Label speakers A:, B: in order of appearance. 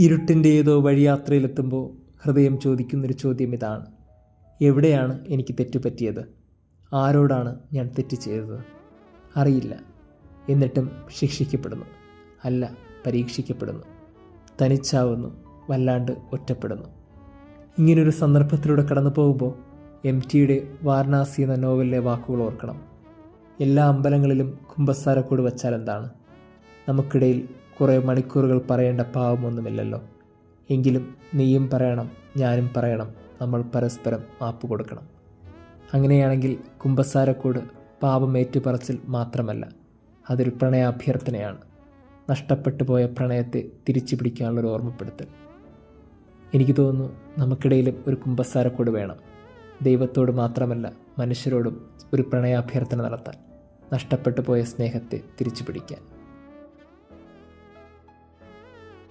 A: ഇരുട്ടിൻ്റെ ഏതോ വഴിയാത്രയിലെത്തുമ്പോൾ ഹൃദയം ചോദിക്കുന്നൊരു ചോദ്യം ഇതാണ്: എവിടെയാണ് എനിക്ക് തെറ്റുപറ്റിയത്? ആരോടാണ് ഞാൻ തെറ്റ് ചെയ്തത്? അറിയില്ല. എന്നിട്ടും ശിക്ഷിക്കപ്പെടുന്നു, അല്ല പരീക്ഷിക്കപ്പെടുന്നു, തനിച്ചാവുന്നു, വല്ലാണ്ട് ഒറ്റപ്പെടുന്നു. ഇങ്ങനൊരു സന്ദർഭത്തിലൂടെ കടന്നു പോകുമ്പോൾ MTയുടെ വാരണാസി എന്ന നോവലിലെ വാക്കുകൾ ഓർക്കണം. എല്ലാ അമ്പലങ്ങളിലും കുമ്പസാരക്കൂട് വച്ചാൽ എന്താണ്? നമുക്കിടയിൽ കുറേ മണിക്കൂറുകൾ പറയേണ്ട പാവമൊന്നുമില്ലല്ലോ. എങ്കിലും നീയും പറയണം, ഞാനും പറയണം, നമ്മൾ പരസ്പരം മാപ്പ് കൊടുക്കണം. അങ്ങനെയാണെങ്കിൽ കുമ്പസാരക്കൂട് പാപം ഏറ്റുപറച്ചിൽ മാത്രമല്ല, അതൊരു പ്രണയാഭ്യർത്ഥനയാണ്. നഷ്ടപ്പെട്ടു പോയ പ്രണയത്തെ തിരിച്ചു പിടിക്കാനുള്ളൊരു ഓർമ്മപ്പെടുത്തൽ. എനിക്ക് തോന്നുന്നു നമുക്കിടയിലും ഒരു കുമ്പസാരക്കൂട് വേണം. ദൈവത്തോട് മാത്രമല്ല, മനുഷ്യരോടും ഒരു പ്രണയാഭ്യർത്ഥന നടത്താൻ, നഷ്ടപ്പെട്ടു പോയ സ്നേഹത്തെ തിരിച്ചു പിടിക്കാൻ.